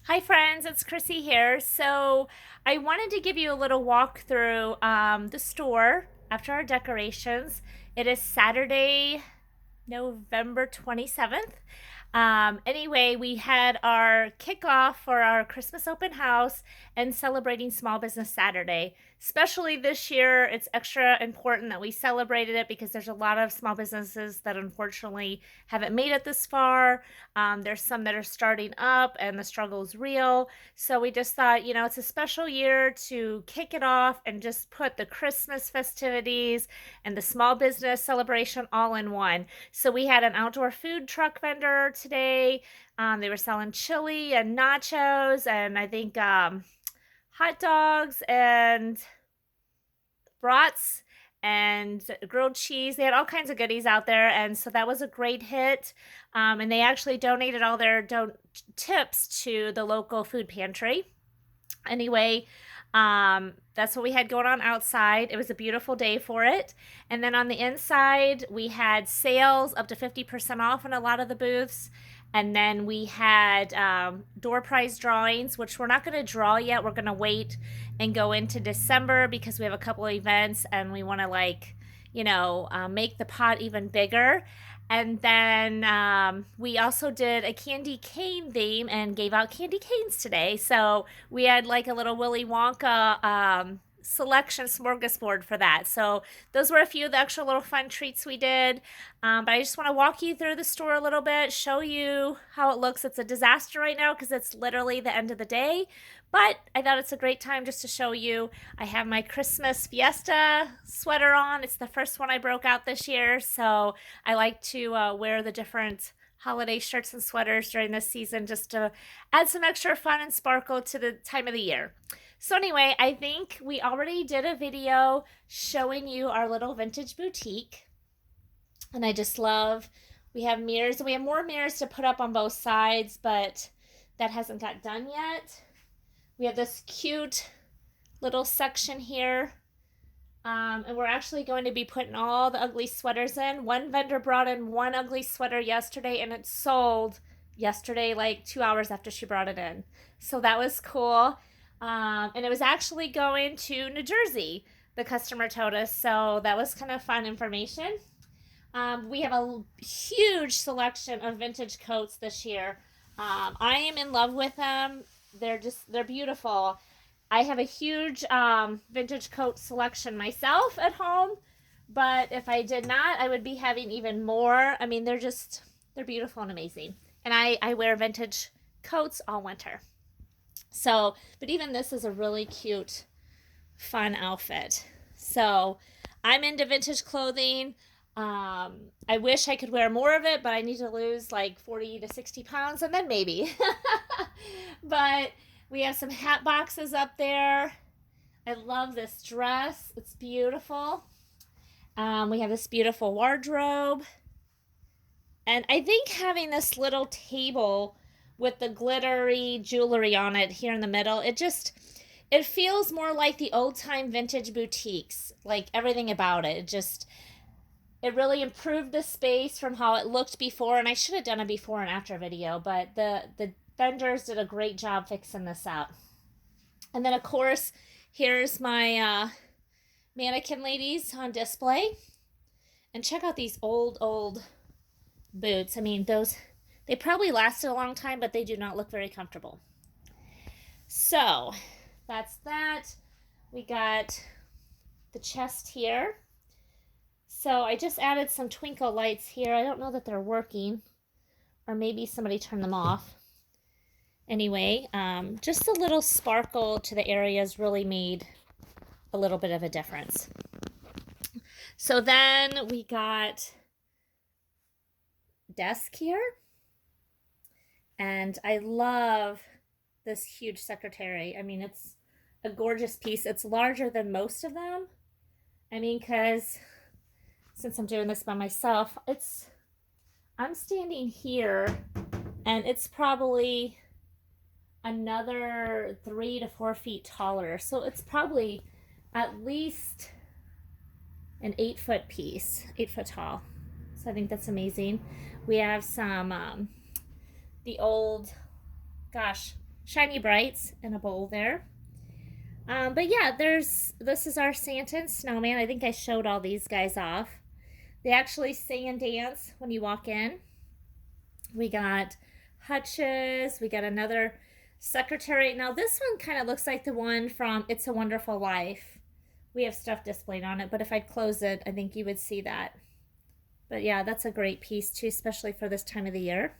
Hi friends, it's Chrissy here. So I wanted to give you a little walk through the store after our decorations. It is Saturday, November 27th. Anyway, we had our kickoff for our Christmas open house and celebrating Small Business Saturday. Especially this year, it's extra important that we celebrated it because there's a lot of small businesses that unfortunately haven't made it this far. There's some that are starting up and the struggle is real. So we just thought, it's a special year to kick it off and just put the Christmas festivities and the small business celebration all in one. So we had an outdoor food truck vendor today. They were selling chili and nachos and I think hot dogs and brats and grilled cheese. They had all kinds of goodies out there, and so that was a great hit. And they actually donated all their tips to the local food pantry. Anyway, that's what we had going on outside. It was a beautiful day for it. And then on the inside, we had sales up to 50% off in a lot of the booths. And then we had door prize drawings, which we're not going to draw yet. We're going to wait and go into December because we have a couple of events and we want to, make the pot even bigger. And then we also did a candy cane theme and gave out candy canes today. So we had like a little Willy Wonka selection smorgasbord for that. So those were a few of the extra little fun treats we did. But I just want to walk you through the store a little bit, show you how it looks. It's a disaster right now because it's literally the end of the day. But I thought it's a great time just to show you. I have my Christmas Fiesta sweater on. It's the first one I broke out this year. So I like to wear the different holiday shirts and sweaters during this season just to add some extra fun and sparkle to the time of the year. So anyway, I think we already did a video showing you our little vintage boutique. And I just love, we have mirrors. We have more mirrors to put up on both sides, but that hasn't got done yet. We have this cute little section here. And we're actually going to be putting all the ugly sweaters in. One vendor brought in one ugly sweater yesterday and it sold yesterday, like 2 hours after she brought it in. So that was cool. And it was actually going to New Jersey, the customer told us. So that was kind of fun information. We have a huge selection of vintage coats this year. I am in love with them. They're beautiful. I have a huge vintage coat selection myself at home, but if I did not, I would be having even more. I mean, they're beautiful and amazing. And I wear vintage coats all winter. So, but even this is a really cute, fun outfit. So, I'm into vintage clothing. I wish I could wear more of it, but I need to lose like 40 to 60 pounds and then maybe. But we have some hat boxes up there. I love this dress. It's beautiful. We have this beautiful wardrobe. And I think having this little table with the glittery jewelry on it here in the middle, it feels more like the old time vintage boutiques. Like everything about it. It really improved the space from how it looked before, and I should have done a before and after video, but the vendors did a great job fixing this up. And then of course, here's my mannequin ladies on display. And check out these old boots. I mean, they probably lasted a long time, but they do not look very comfortable. So that's that. We got the chest here. So I just added some twinkle lights here. I don't know that they're working, or maybe somebody turned them off. Anyway, just a little sparkle to the areas really made a little bit of a difference. So then we got desk here. And I love this huge secretary. I mean, it's a gorgeous piece. It's larger than most of them. I mean, because since I'm doing this by myself, I'm standing here and it's probably another 3 to 4 feet taller. So it's probably at least an 8-foot piece, 8 foot tall. So I think that's amazing. We have some, the old, gosh, shiny brights in a bowl there. But yeah, this is our Santa and Snowman. I think I showed all these guys off. They actually sing and dance when you walk in. We got hutches. We got another secretary. Now this one kind of looks like the one from It's a Wonderful Life. We have stuff displayed on it, but if I'd close it, I think you would see that. But yeah, that's a great piece too, especially for this time of the year.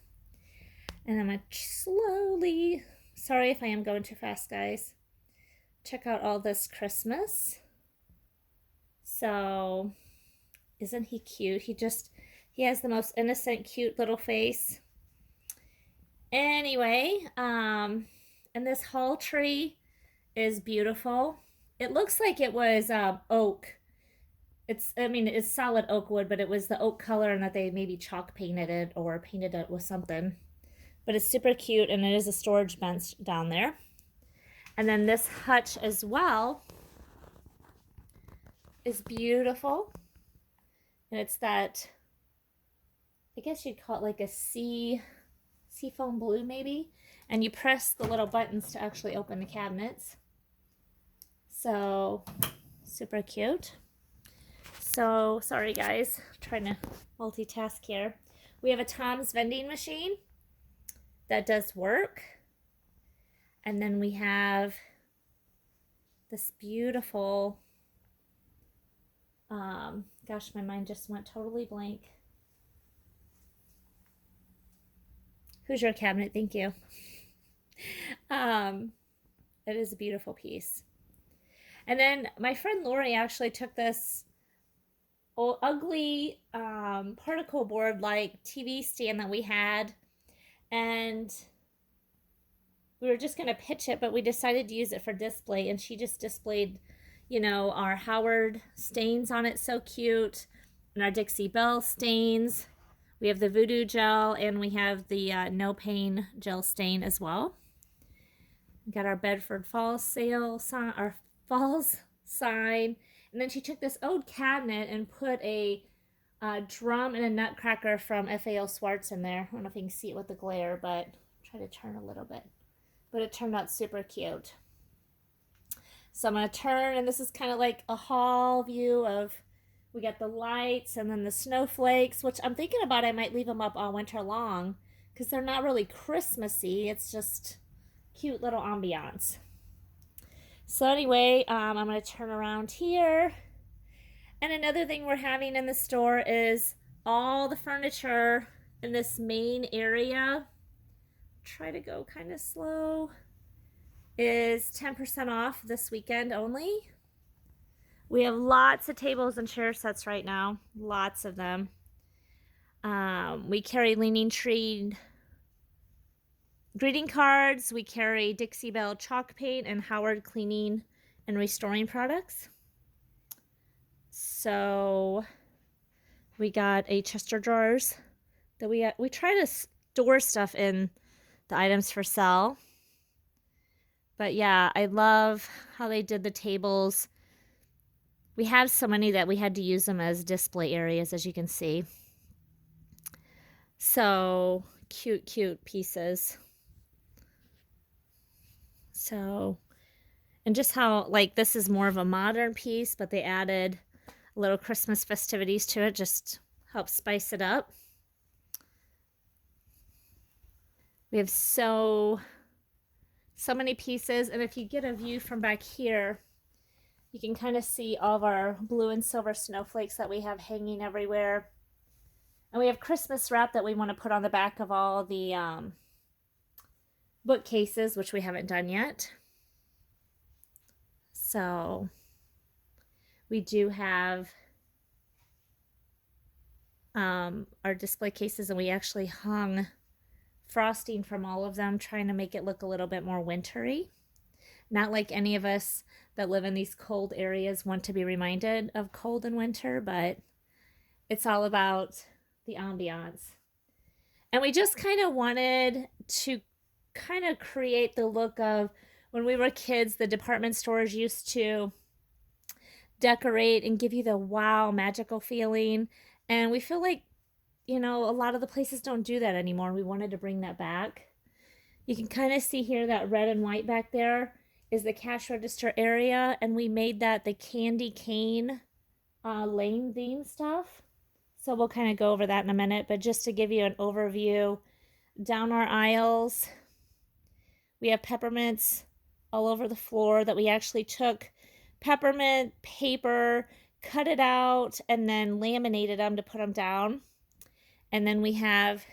And I'm gonna slowly, sorry if I am going too fast, guys. Check out all this Christmas. So, isn't he cute? He has the most innocent, cute little face. Anyway, and this whole tree is beautiful. It looks like it was oak. It's solid oak wood, but it was the oak color and that they maybe chalk painted it or painted it with something. But it's super cute, and it is a storage bench down there. And then this hutch as well is beautiful. And it's that, I guess you'd call it like a seafoam blue maybe. And you press the little buttons to actually open the cabinets. So, super cute. So, sorry guys, I'm trying to multitask here. We have a Tom's vending machine that does work. And then we have this beautiful, gosh, my mind just went totally blank. Who's your cabinet? Thank you. It is a beautiful piece. And then my friend Lori actually took this old, ugly particle board like TV stand that we had, and we were just going to pitch it, but we decided to use it for display, and she just displayed, our Howard stains on it, so cute, and our Dixie Belle stains. We have the Voodoo gel, and we have the No Pain gel stain as well. We got our Bedford Falls sale sign, our Falls sign, and then she took this old cabinet and put a drum and a nutcracker from FAO Schwartz in there. I don't know if you can see it with the glare, but try to turn a little bit. But it turned out super cute. So I'm going to turn, and this is kind of like a haul view of, we got the lights and then the snowflakes, which I'm thinking about I might leave them up all winter long because they're not really Christmassy. It's just cute little ambiance. So anyway, I'm going to turn around here. And another thing we're having in the store is all the furniture in this main area. Try to go kind of slow. Is 10% off this weekend only. We have lots of tables and chair sets right now. Lots of them. We carry Leaning Tree greeting cards. We carry Dixie Belle chalk paint and Howard cleaning and restoring products. So we got a Chester drawers that we try to store stuff in the items for sale. But yeah, I love how they did the tables. We have so many that we had to use them as display areas, as you can see. So cute, cute pieces. So, and just how, like, this is more of a modern piece, but they added a little Christmas festivities to it, just help spice it up. We have so many pieces, and if you get a view from back here, you can kind of see all of our blue and silver snowflakes that we have hanging everywhere. And we have Christmas wrap that we want to put on the back of all the bookcases, which we haven't done yet. So we do have our display cases, and we actually hung frosting from all of them, trying to make it look a little bit more wintry. Not like any of us that live in these cold areas want to be reminded of cold and winter, but it's all about the ambiance. And we just kind of wanted to kind of create the look of when we were kids, the department stores used to decorate and give you the wow magical feeling. And we feel like, a lot of the places don't do that anymore. We wanted to bring that back You can kind of see here that red and white back there is the cash register area, and we made that the candy cane lane theme stuff. So we'll kind of go over that in a minute, but just to give you an overview, down our aisles, we have peppermints all over the floor that we actually took peppermint paper, cut it out, and then laminated them to put them down. And then we have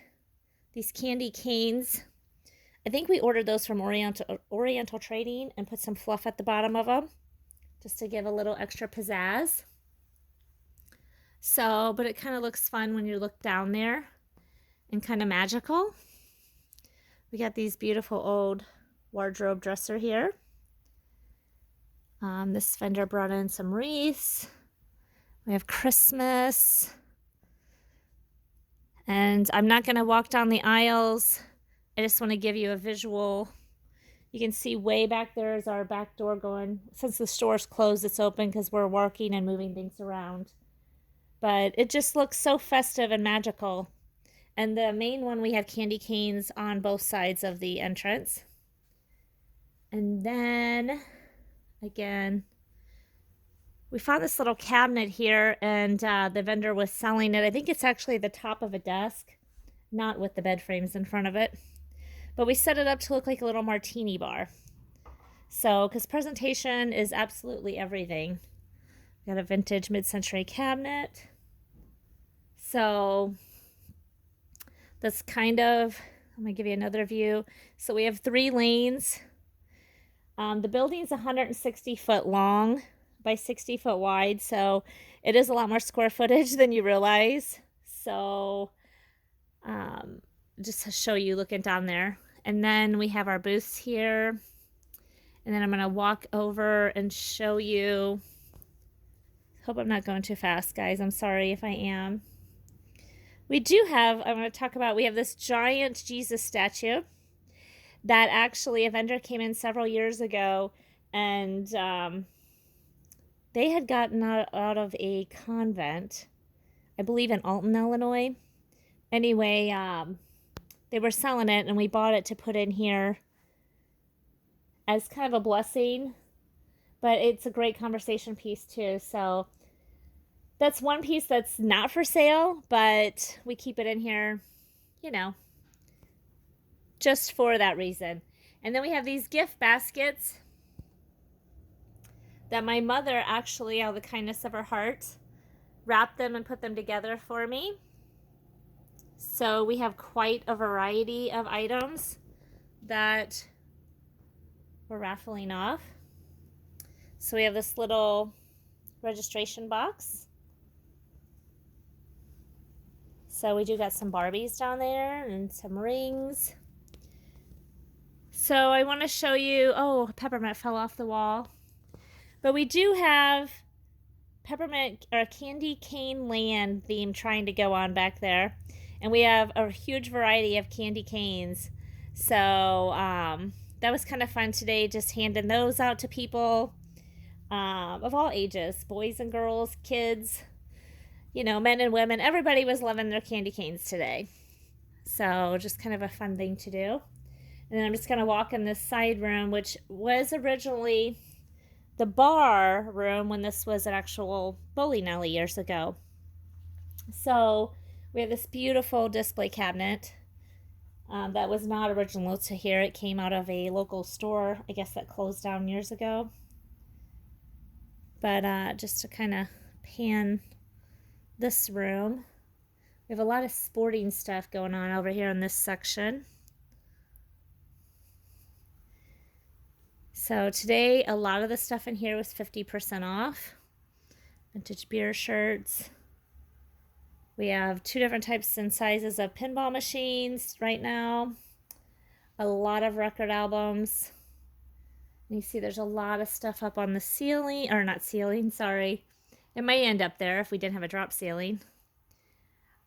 these candy canes. I think we ordered those from Oriental Trading and put some fluff at the bottom of them just to give a little extra pizzazz. So, but it kind of looks fun when you look down there and kind of magical. We got these beautiful old wardrobe dresser here. This vendor brought in some wreaths. We have Christmas. And I'm not going to walk down the aisles. I just want to give you a visual. You can see way back there is our back door going. Since the store's closed, it's open because we're working and moving things around. But it just looks so festive and magical. And the main one, we have candy canes on both sides of the entrance. And then, again, we found this little cabinet here, and the vendor was selling it. I think it's actually the top of a desk, not with the bed frames in front of it. But we set it up to look like a little martini bar. So, because presentation is absolutely everything. Got a vintage mid-century cabinet. So, that's kind of, I'm going to give you another view. So we have 3 lanes. The building's 160 foot long by 60 foot wide, so it is a lot more square footage than you realize. So just to show you looking down there. And then we have our booths here. And then I'm going to walk over and show you. Hope I'm not going too fast, guys. I'm sorry if I am. We do have, I'm going to talk about, we have this giant Jesus statue that actually a vendor came in several years ago, and they had gotten out of a convent, I believe in Alton, Illinois. Anyway, they were selling it, and we bought it to put in here as kind of a blessing, but it's a great conversation piece too. So that's one piece that's not for sale, but we keep it in here, you know, just for that reason. And then we have these gift baskets that my mother actually, out of the kindness of her heart, wrapped them and put them together for me. So we have quite a variety of items that we're raffling off. So we have this little registration box. So we do got some Barbies down there and some rings. So I want to show you, oh, peppermint fell off the wall. But we do have peppermint or candy cane land theme trying to go on back there. And we have a huge variety of candy canes. So that was kind of fun today, just handing those out to people of all ages, boys and girls, kids, you know, men and women. Everybody was loving their candy canes today. So just kind of a fun thing to do. And then I'm just going to walk in this side room, which was originally the bar room when this was an actual bowling alley years ago. So we have this beautiful display cabinet that was not original to here. It came out of a local store, I guess, that closed down years ago. But just to kind of pan this room, we have a lot of sporting stuff going on over here in this section. So today, a lot of the stuff in here was 50% off. Vintage beer shirts. We have 2 different types and sizes of pinball machines right now. A lot of record albums. And you see there's a lot of stuff up on the ceiling, or not ceiling, sorry. It might end up there if we didn't have a drop ceiling.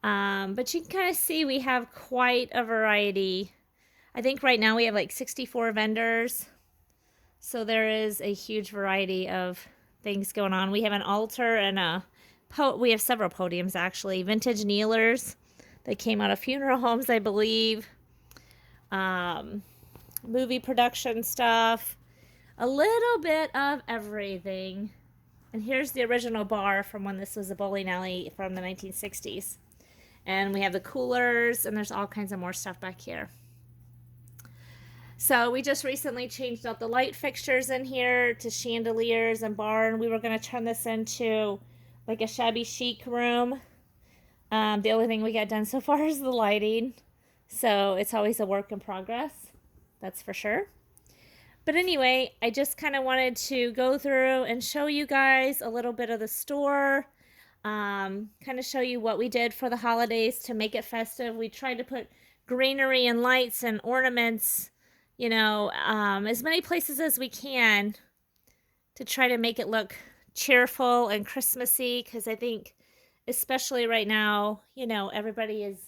But you can kind of see we have quite a variety. I think right now we have like 64 vendors. So there is a huge variety of things going on. We have an altar and we have several podiums actually. Vintage kneelers that came out of funeral homes, I believe. movie production stuff, a little bit of everything. And here's the original bar from when this was a bowling alley from the 1960s. And we have the coolers, and there's all kinds of more stuff back here. So we just recently changed out the light fixtures in here to chandeliers and bar, and we were going to turn this into like a shabby chic room. The only thing we got done so far is the lighting. So it's always a work in progress. That's for sure. But anyway, I just kind of wanted to go through and show you guys a little bit of the store. Kind of show you what we did for the holidays to make it festive. We tried to put greenery and lights and ornaments, you know, as many places as we can to try to make it look cheerful and Christmassy, because I think especially right now, you know, everybody is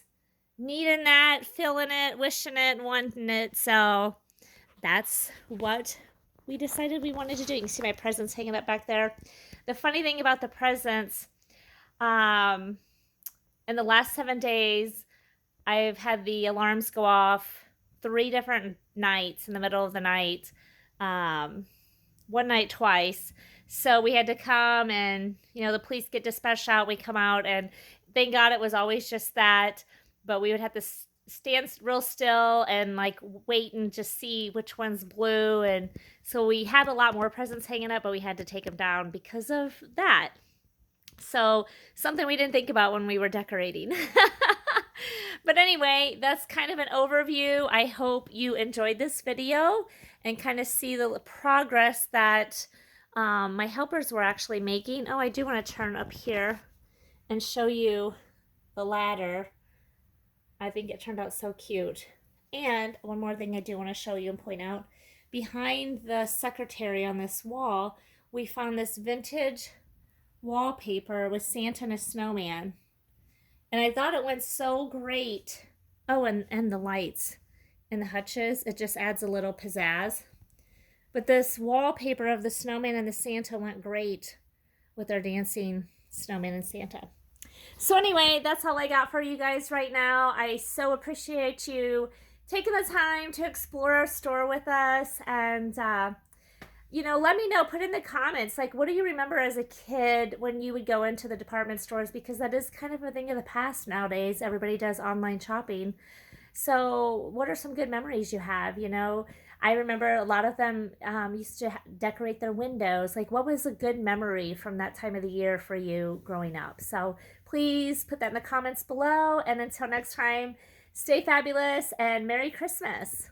needing that, feeling it, wishing it, wanting it. So that's what we decided we wanted to do. You can see my presents hanging up back there. The funny thing about the presents, in the last 7 days, I've had the alarms go off 3 different nights in the middle of the night. One night twice. So we had to come and, you know, the police get dispatched out. We come out, and thank God it was always just that. But we would have to stand real still and like wait and just see which one's blue. And so we had a lot more presents hanging up, but we had to take them down because of that. So something we didn't think about when we were decorating. But anyway, that's kind of an overview. I hope you enjoyed this video and kind of see the progress that my helpers were actually making. Oh, I do want to turn up here and show you the ladder. I think it turned out so cute. And one more thing I do want to show you and point out. Behind the secretary on this wall, we found this vintage wallpaper with Santa and a snowman. And I thought it went so great. Oh, and the lights and the hutches. It just adds a little pizzazz. But this wallpaper of the snowman and the Santa went great with our dancing snowman and Santa. So anyway, that's all I got for you guys right now. I so appreciate you taking the time to explore our store with us. And, you know, let me know, put in the comments, like, what do you remember as a kid when you would go into the department stores? Because that is kind of a thing of the past nowadays. Everybody does online shopping. So what are some good memories you have? You know, I remember a lot of them used to decorate their windows. Like, what was a good memory from that time of the year for you growing up? So please put that in the comments below. And until next time, stay fabulous and Merry Christmas.